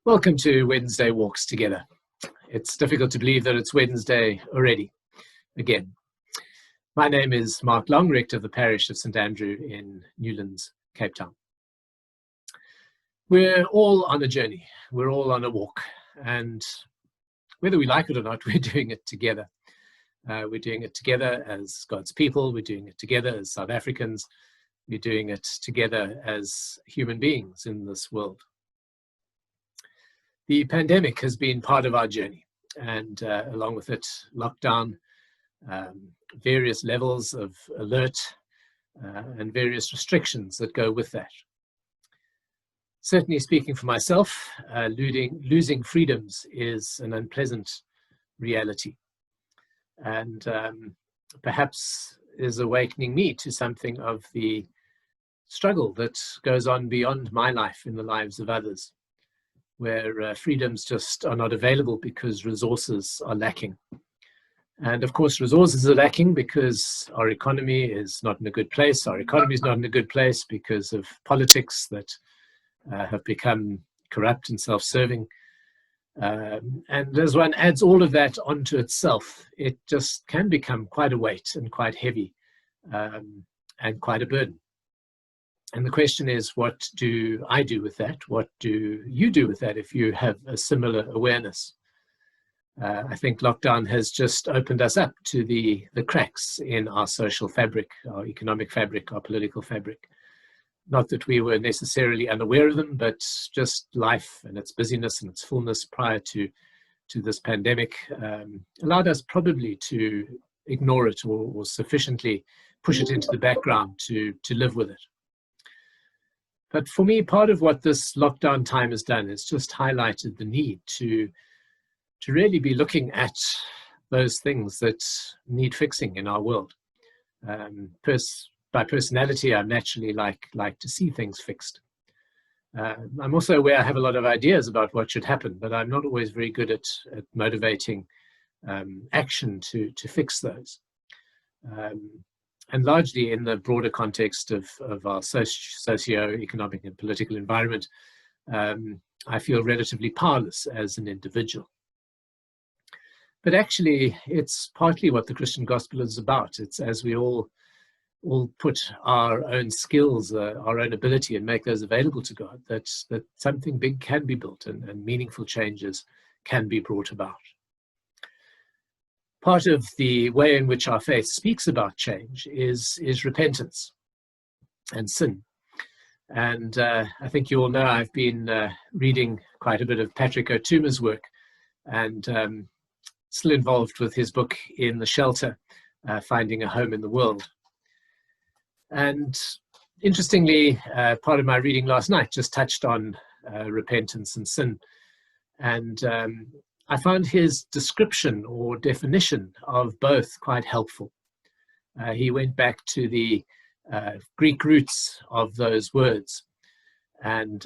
Welcome to Wednesday Walks Together. It's difficult to believe that it's Wednesday already, again. My name is Mark Long, rector of the parish of St Andrew in Newlands, Cape Town. We're all on a journey, we're all on a walk, and whether we like it or not, we're doing it together. We're doing it together as God's people, we're doing it together as South Africans, we're doing it together as human beings in this world. The pandemic has been part of our journey, and along with it, lockdown, various levels of alert, and various restrictions that go with that. Certainly speaking for myself, losing freedoms is an unpleasant reality, and perhaps is awakening me to something of the struggle that goes on beyond my life in the lives of others, where freedoms just are not available because resources are lacking. And of course, resources are lacking because our economy is not in a good place. Our economy is not in a good place because of politics that have become corrupt and self-serving. And as one adds all of that onto itself, it just can become quite a weight and quite heavy, and quite a burden. And the question is, what do I do with that? What do you do with that if you have a similar awareness? I think lockdown has just opened us up to the cracks in our social fabric, our economic fabric, our political fabric. Not that we were necessarily unaware of them, but just life and its busyness and its fullness prior to this pandemic allowed us probably to ignore it or sufficiently push it into the background to live with it. But for me, part of what this lockdown time has done is just highlighted the need to really be looking at those things that need fixing in our world. By personality, I naturally like to see things fixed. I'm also aware I have a lot of ideas about what should happen, but I'm not always very good at motivating action to fix those. And largely in the broader context of our socio-economic and political environment, I feel relatively powerless as an individual. But actually, it's partly what the Christian gospel is about. It's as we all put our own skills, our own ability, and make those available to God, that something big can be built and meaningful changes can be brought about. Part of the way in which our faith speaks about change is repentance and sin. And I think you all know I've been reading quite a bit of Patrick Otuma's work, and still involved with his book In the Shelter, Finding a Home in the World. And interestingly, part of my reading last night just touched on repentance and sin. And I found his description or definition of both quite helpful. He went back to the Greek roots of those words. And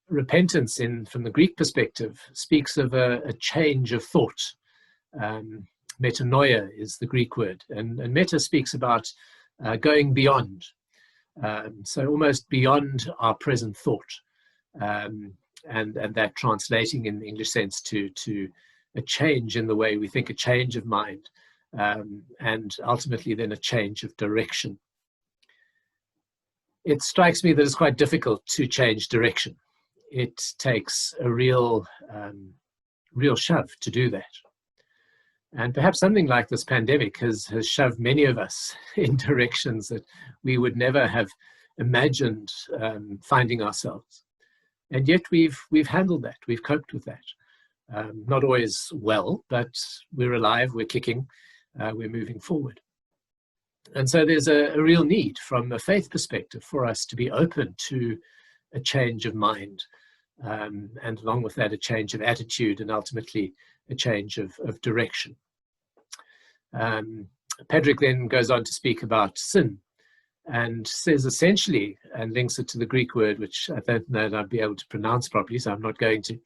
repentance, from the Greek perspective, speaks of a change of thought. Metanoia is the Greek word. And meta speaks about going beyond. So almost beyond our present thought. And that translating in the English sense to a change in the way we think, a change of mind, and ultimately then a change of direction. It strikes me that it's quite difficult to change direction. It takes a real shove to do that. And perhaps something like this pandemic has shoved many of us in directions that we would never have imagined finding ourselves. And yet we've handled that, we've coped with that. Not always well, but we're alive, we're kicking, we're moving forward. And so there's a real need from a faith perspective for us to be open to a change of mind, and along with that, a change of attitude, and ultimately a change of direction. Patrick then goes on to speak about sin, and says essentially, and links it to the Greek word, which I don't know that I'd be able to pronounce properly, so I'm not going to.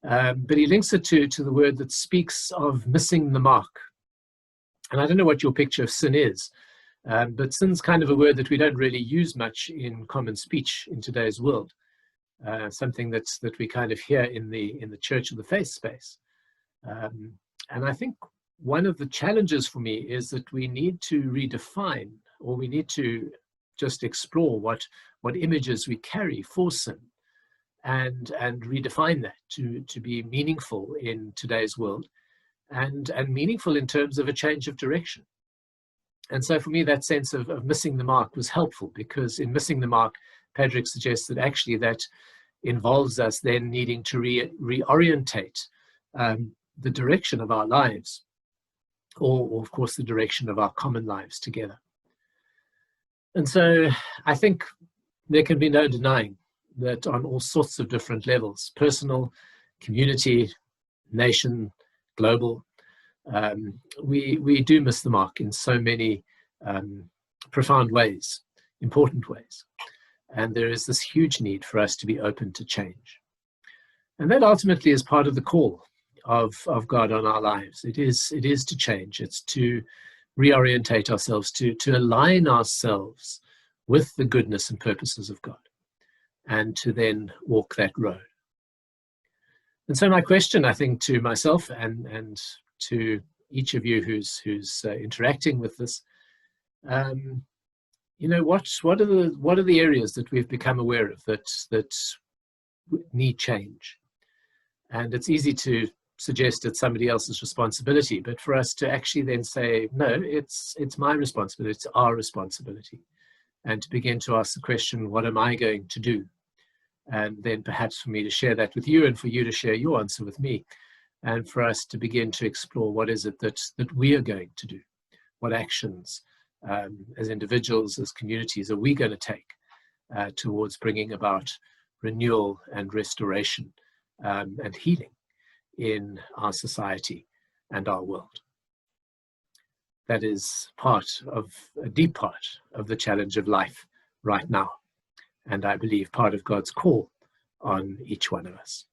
But he links it to the word that speaks of missing the mark. And I don't know what your picture of sin is, but sin's kind of a word that we don't really use much in common speech in today's world. something that we kind of hear in the Church of the Faith space. And I think one of the challenges for me is that we need to redefine, or we need to just explore what images we carry for sin, and redefine that to be meaningful in today's world, and meaningful in terms of a change of direction. And so for me, that sense of missing the mark was helpful, because in missing the mark, Padraig suggests that actually that involves us then needing to reorientate the direction of our lives, or of course the direction of our common lives together. And so I think there can be no denying that on all sorts of different levels, personal, community, nation, global, we do miss the mark in so many profound ways, important ways. And there is this huge need for us to be open to change. And that ultimately is part of the call of God on our lives. It is to change. It's to reorientate ourselves, to align ourselves with the goodness and purposes of God, and to then walk that road. And so my question, I think, to myself and to each of you who's interacting with this, you know, what are the areas that we've become aware of that need change? And it's easy to suggest it's somebody else's responsibility, but for us to actually then say, no, it's my responsibility, it's our responsibility, and to begin to ask the question, what am I going to do? And then perhaps for me to share that with you, and for you to share your answer with me, and for us to begin to explore what is it that we are going to do, what actions as individuals, as communities, are we going to take towards bringing about renewal and restoration and healing in our society and our world. That is a deep part of the challenge of life right now, and I believe part of God's call on each one of us.